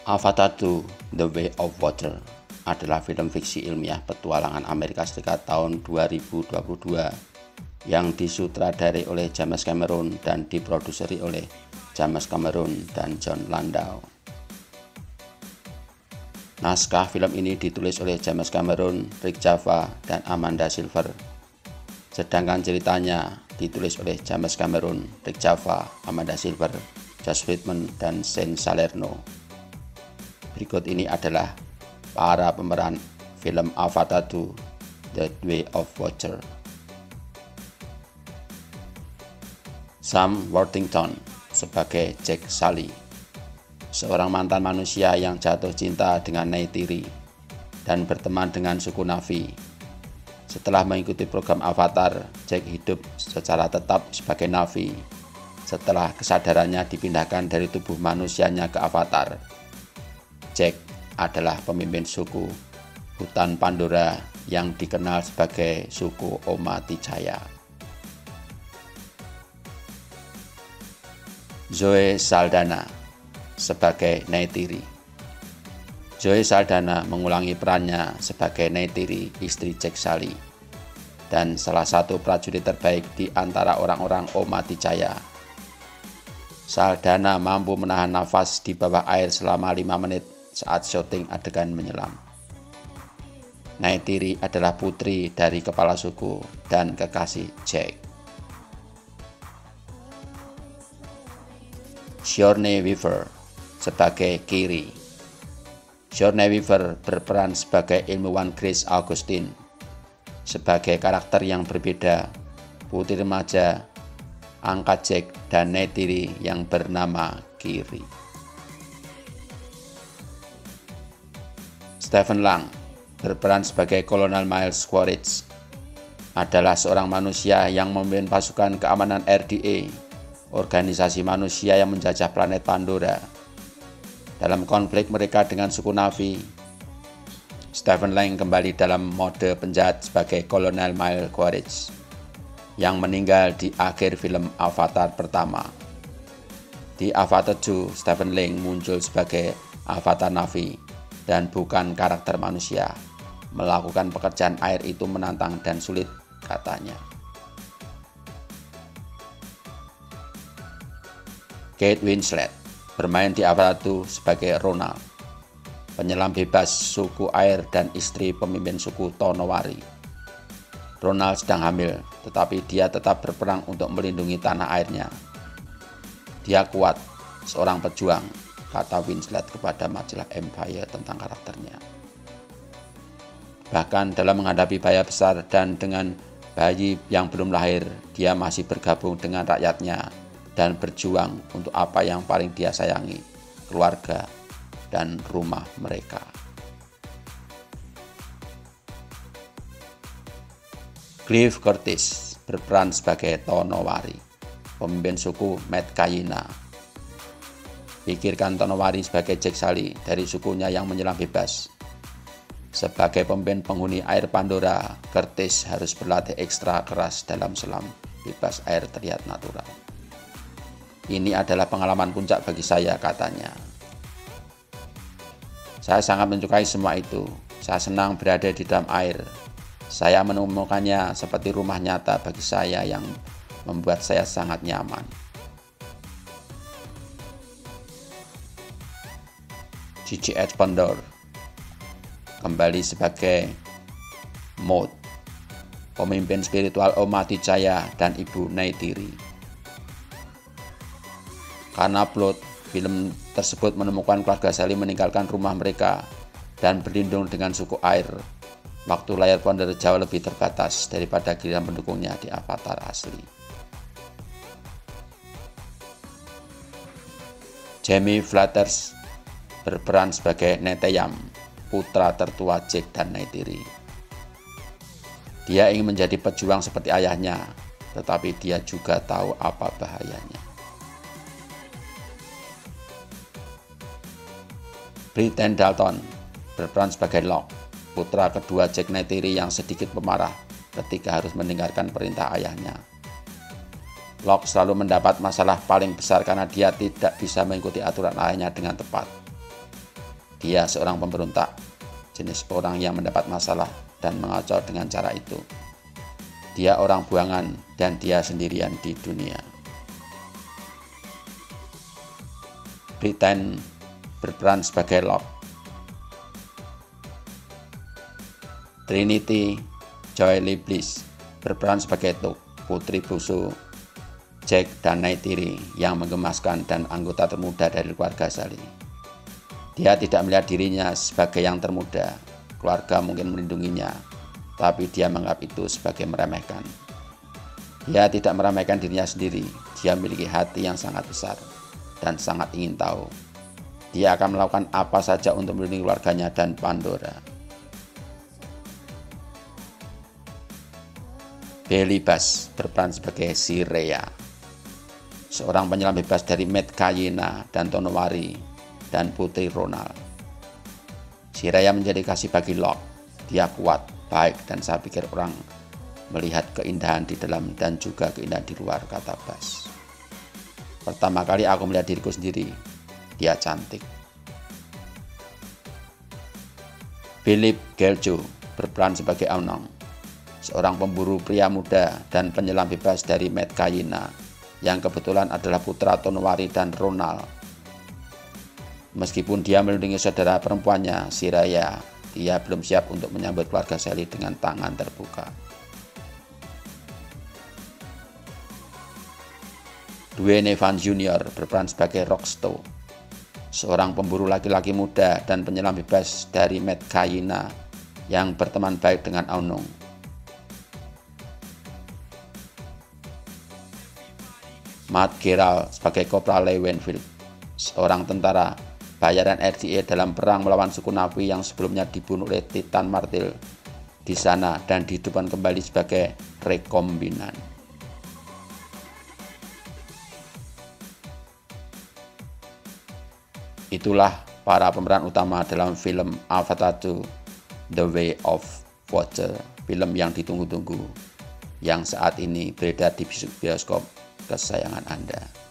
Avatar 2: The Way of Water adalah film fiksi ilmiah petualangan Amerika Serikat tahun 2022 yang disutradarai oleh James Cameron dan diproduseri oleh James Cameron dan Jon Landau. Naskah film ini ditulis oleh James Cameron, Rick Java, dan Amanda Silver. Sedangkan ceritanya ditulis oleh James Cameron, Rick Java, Amanda Silver, Josh Whedon, dan Shane Salerno. Berikut ini adalah para pemeran film Avatar 2: The Way of Water. Sam Worthington sebagai Jack Sully, seorang mantan manusia yang jatuh cinta dengan Neytiri dan berteman dengan suku Na'vi. Setelah mengikuti program Avatar, Jack hidup secara tetap sebagai Na'vi setelah kesadarannya dipindahkan dari tubuh manusianya ke Avatar. Jack adalah pemimpin suku hutan Pandora yang dikenal sebagai suku Omaticaya. Zoe Saldana sebagai Neytiri. Zoe Saldana mengulangi perannya sebagai Neytiri, istri Jack Sully, dan salah satu prajurit terbaik di antara orang-orang Omaticaya. Saldana mampu menahan nafas di bawah air selama 5 menit saat syuting adegan menyelam. Neytiri adalah putri dari kepala suku dan kekasih Jack. Sigourney Weaver sebagai Kiri. Sigourney Weaver berperan sebagai ilmuwan Grace Augustine. Sebagai karakter yang berbeda, putri remaja angkat Jack dan Neytiri yang bernama Kiri. Stephen Lang berperan sebagai Kolonel Miles Quaritch, adalah seorang manusia yang memimpin pasukan keamanan RDA, organisasi manusia yang menjajah planet Pandora. Dalam konflik mereka dengan suku Na'vi, Stephen Lang kembali dalam mode penjahat sebagai Kolonel Miles Quaritch yang meninggal di akhir film Avatar pertama. Di Avatar 2, Stephen Lang muncul sebagai Avatar Na'vi dan bukan karakter manusia. Melakukan pekerjaan air itu menantang dan sulit, katanya. Kate Winslet bermain di Avatar 2 sebagai Ronald, penyelam bebas suku air dan istri pemimpin suku Tonowari. Ronald sedang hamil, tetapi dia tetap berperang untuk melindungi tanah airnya. Dia kuat, seorang pejuang, kata Winslet kepada majalah Empire tentang karakternya. Bahkan dalam menghadapi bahaya besar dan dengan bayi yang belum lahir, dia masih bergabung dengan rakyatnya dan berjuang untuk apa yang paling dia sayangi, keluarga dan rumah mereka. Cliff Curtis berperan sebagai Tonowari, pemimpin suku Metkayina. Pikirkan Tonowari sebagai Jack Sully dari sukunya yang menyelam bebas. Sebagai pemimpin penghuni air Pandora, Curtis harus berlatih ekstra keras dalam selam bebas air terlihat natural. Ini adalah pengalaman puncak bagi saya, katanya. Saya sangat menyukai semua itu. Saya senang berada di dalam air. Saya menemukannya seperti rumah nyata bagi saya yang membuat saya sangat nyaman. Gigi Alexander kembali sebagai Maud, pemimpin spiritual Omaticaya dan ibu Neytiri. Karena plot film tersebut menemukan keluarga Sully meninggalkan rumah mereka dan berlindung dengan suku air, waktu layar ponder jauh lebih terbatas daripada giliran pendukungnya di Avatar asli. Jamie Flatters berperan sebagai Neteyam, putra tertua Jack dan Neytiri. Dia ingin menjadi pejuang seperti ayahnya, tetapi dia juga tahu apa bahayanya. Britton Dalton berperan sebagai Locke, putra kedua Jack Neytiri yang sedikit pemarah ketika harus mendengarkan perintah ayahnya. Locke selalu mendapat masalah paling besar karena dia tidak bisa mengikuti aturan ayahnya dengan tepat. Dia seorang pemberontak, jenis orang yang mendapat masalah dan mengacau dengan cara itu. Dia orang buangan dan dia sendirian di dunia. Britain berperan sebagai Locke. Trinity Joy Bliss berperan sebagai Tuk, putri bungsu Jack dan Neytiri yang menggemaskan dan anggota termuda dari keluarga Sally. Dia tidak melihat dirinya sebagai yang termuda. Keluarga mungkin melindunginya, tapi dia menganggap itu sebagai meremehkan. Dia tidak meremehkan dirinya sendiri. Dia memiliki hati yang sangat besar dan sangat ingin tahu. Dia akan melakukan apa saja untuk melindungi keluarganya dan Pandora. Bailey Bass berperan sebagai si Rhea, seorang penyelam bebas dari Met Kayena dan Tonowari dan putri Ronald. Si Rhea menjadi kasih bagi Locke. Dia kuat, baik, dan saya pikir orang melihat keindahan di dalam dan juga keindahan di luar, kata Bass. Pertama kali aku melihat diriku sendiri. Dia cantik. Philip Geljo berperan sebagai Aunong, seorang pemburu pria muda dan penyelam bebas dari Met Kayena yang kebetulan adalah putra Tonowari dan Ronald. Meskipun dia melindungi saudara perempuannya, si Rhea, dia belum siap untuk menyambut keluarga Sally dengan tangan terbuka. Dwayne Evans Jr. berperan sebagai Rockstow, seorang pemburu laki-laki muda dan penyelam bebas dari Met Kayena yang berteman baik dengan Aunong. Matt Gerald sebagai Kopral Lee Winfield, seorang tentara bayaran RDA dalam perang melawan suku Navi yang sebelumnya dibunuh oleh Titan Martil di sana dan dihidupkan kembali sebagai rekombinan. Itulah para pemeran utama dalam film Avatar 2: The Way of Water, film yang ditunggu-tunggu, yang saat ini beredar di bioskop kesayangan Anda.